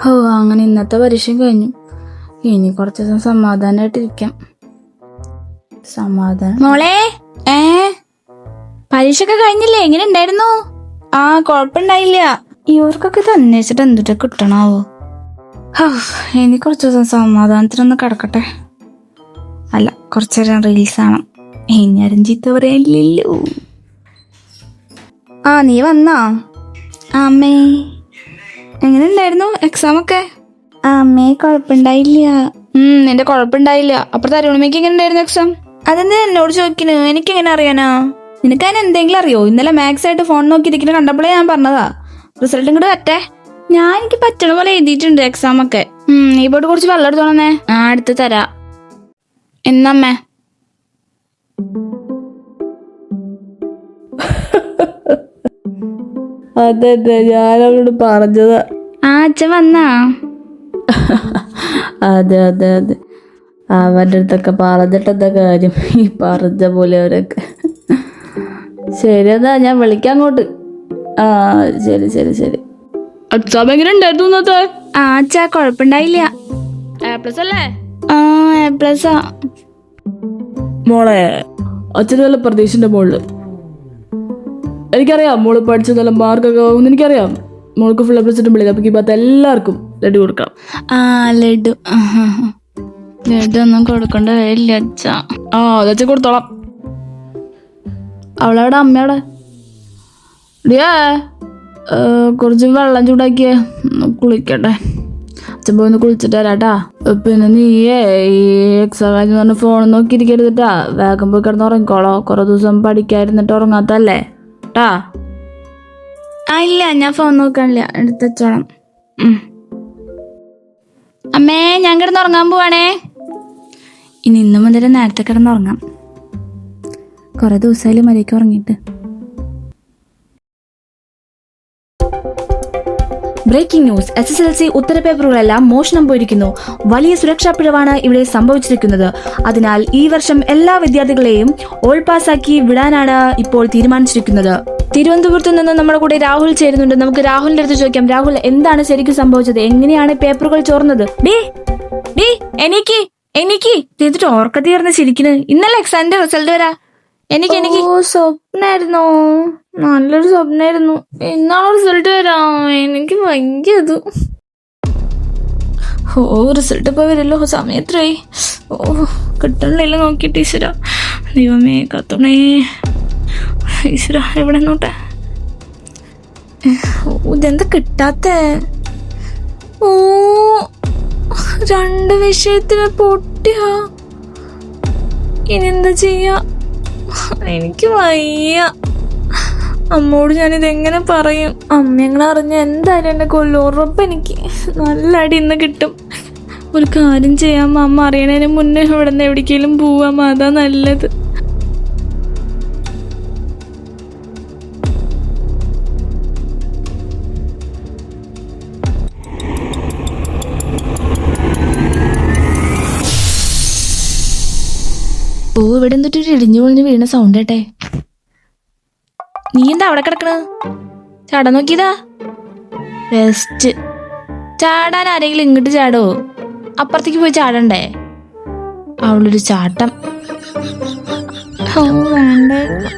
അങ്ങനെ ഇന്നത്തെ പരീക്ഷയും കഴിഞ്ഞു. ഇനി കുറച്ച് ദിവസം സമാധാനമായിട്ടിരിക്കാം. സമാധാനം. മോളെ പരീക്ഷയൊക്കെ കഴിഞ്ഞില്ലേ? എങ്ങനെ ഉണ്ടായിരുന്നു? കുഴപ്പമുണ്ടായില്ല. ഇവർക്കൊക്കെ ഇത് അന്വേഷിച്ചിട്ട് എന്തിട്ട് കിട്ടണാവോ? ഇനി കുറച്ച് ദിവസം സമാധാനത്തിനൊന്ന് കിടക്കട്ടെ. അല്ല, കുറച്ചു നേരം റീൽസ് കാണാം. ഇനി ആരും ചീത്ത പറയാനില്ലല്ലോ. നീ വന്നാ? അമ്മേ, എങ്ങനെ ഉണ്ടായിരുന്നു എക്സാം ഒക്കെ? അമ്മേ, കുഴപ്പമുണ്ടായില്ല. നിന്റെ കുഴപ്പമുണ്ടായില്ല. അപ്പുറത്തെ അരുണിമയ്ക്ക് എങ്ങനെ ഉണ്ടായിരുന്നു എക്സാം? അതെന്താ എന്നോട് ചോദിക്കണു? എനിക്കെങ്ങനെ അറിയാനാ? നിനക്ക് അതിന് എന്തെങ്കിലും അറിയോ? ഇന്നലെ മാത്സ് ആയിട്ട് ഫോൺ നോക്കിയിരിക്കുന്ന കണ്ടപ്പോഴേ ഞാൻ പറഞ്ഞതാ റിസൾട്ട് ഇങ്ങോട്ട് പറ്റേ. എനിക്ക് പറ്റണ പോലെ എഴുതിയിട്ടുണ്ട് എക്സാം ഒക്കെ. നീ പോയിട്ട് കുറച്ച് വെള്ളം എടുത്തോളന്നേ. എടുത്ത് തരാ. എന്നമ്മേ? അതെ, ഞാനവരോട് പറഞ്ഞതാ. അച്ഛൻ വന്നാ? അതെ, അവരുടെ അടുത്തൊക്കെ പറഞ്ഞിട്ടെന്താ കാര്യം? ഈ പറഞ്ഞ പോലെ അവരൊക്കെ. ശരി, എന്നാ ഞാൻ വിളിക്കാം അങ്ങോട്ട്. ശരി. എക്സാം എങ്ങനെ ഉണ്ടായിരുന്നു ഇന്നത്തെ? അച്ഛാ, കുഴപ്പമുണ്ടായില്ല. A+ അല്ലേ? A+. മോളെ, അച്ഛന് നല്ല പ്രതീക്ഷന്റെ മോള്. എനിക്കറിയാം മോള് പഠിച്ച നല്ല മാർക്കൊക്കെ ആവുമെന്ന് എനിക്കറിയാം. മോൾക്ക് ഫുൾ A+ വിളിക്കാം. അപ്പൊ ഈ ഭാഗത്ത് എല്ലാവർക്കും ലഡു കൊടുക്കണം. ലഡു ഒന്നും കൊടുക്കേണ്ട കാര്യമില്ല അച്ഛാ. അതച്ഛൻ കൊടുത്തോളാം. അവളവിടെ അമ്മയോടെ കുറച്ച് വെള്ളം ചൂടാക്കിയേ, കുളിക്കട്ടെ. അച്ഛൻ പോയി ഒന്ന് കുളിച്ചിട്ട് വരാട്ടാ. പിന്നെ നീയേ ഈ എക്സാം കഴിഞ്ഞ് പറഞ്ഞ ഫോൺ നോക്കിയിരിക്കരുതിട്ടാ. വേഗം പോയി കിടന്ന് ഉറങ്ങിക്കോളോ. കുറെ ദിവസം പഠിക്കാതിരുന്നിട്ട് ഉറങ്ങാത്തല്ലേ ട്ടാ. ഇല്ല, ഞാൻ ഫോൺ നോക്കാനില്ല, എടുത്ത് വെച്ചോളാം. അമ്മേ, ഞാൻ കിടന്നുറങ്ങാൻ പോവാണേ. ഇന്ന് മുതൽ നേരത്തെ കിടന്നുറങ്ങാം. കുറെ ദിവസമായാലും മര്യാദയ്ക്ക് ഉറങ്ങിയിട്ട്. Breaking news. SSLC ഉത്തരപേപ്പറുകളെല്ലാം മോഷണം പോയിരിക്കുന്നു. വലിയ സുരക്ഷാ പിഴവാണ് ഇവിടെ സംഭവിച്ചിരിക്കുന്നത്. അതിനാൽ ഈ വർഷം എല്ലാ വിദ്യാർത്ഥികളെയും ഓൾ പാസ്സാക്കി വിടാനാണ് ഇപ്പോൾ തീരുമാനിച്ചിരിക്കുന്നത്. തിരുവനന്തപുരത്ത് നിന്ന് നമ്മുടെ കൂടെ രാഹുൽ ചേരുന്നുണ്ട്. നമുക്ക് രാഹുലിന്റെ അടുത്ത് ചോദിക്കാം. രാഹുൽ, എന്താണ് ശരിക്കും സംഭവിച്ചത്? എങ്ങനെയാണ് പേപ്പറുകൾ ചോർന്നത്? എനിക്ക് ചെയ്തിട്ട് ഓർക്കത്തി ചേർന്ന് ചിരിക്കുന്നത്. ഇന്നലെ എക്സാമിന്റെ റിസൾട്ട് വരാ. എനിക്ക് സ്വപ്നായിരുന്നോ? നല്ലൊരു സ്വപ്നായിരുന്നു. ഇന്നാളെ റിസൾട്ട് വരാം. എനിക്ക് ഭയങ്കര റിസൾട്ട് ഇപ്പൊ വരല്ലോ. സമയത്രയായി. കിട്ടണില്ല. നോക്കിയിട്ട് ഈശ്വര, ദൈവമേ കത്തണേ. ഈശ്വര, എവിടെ നോട്ടെ. ഇതെന്താ കിട്ടാത്ത? 2 വിഷയത്തിന് പൊട്ടിയാ. ഇനി എന്താ ചെയ്യാ? എനിക്ക് വയ്യ. അമ്മോട് ഞാനിതെങ്ങനെ പറയും? അമ്മ അറിഞ്ഞ എന്തായാലും എന്നെ കൊല്ലും. ഉറപ്പ് എനിക്ക് നല്ല അടി ഇന്ന് കിട്ടും. ഒരു കാര്യം ചെയ്യാം, അമ്മ അറിയണതിന് മുന്നേ ഇവിടെ നിന്ന് എവിടേക്കെങ്കിലും പോവാം. അതാ നല്ലത്. ഇവിടെ എന്തൊരു ഇടിഞ്ഞു പൊളിഞ്ഞ് വീണ സൗണ്ട് കേട്ടെ. നീ എന്താ അവിടെ കിടക്കണ? ചാടാൻ നോക്കിയതാ? ബെസ്റ്റ്. ചാടാൻ ആരെങ്കിലും ഇങ്ങോട്ട് ചാടോ? അപ്പുറത്തേക്ക് പോയി ചാടണ്ടേ? അവളൊരു ചാട്ടം. വേണ്ടായിരുന്നു.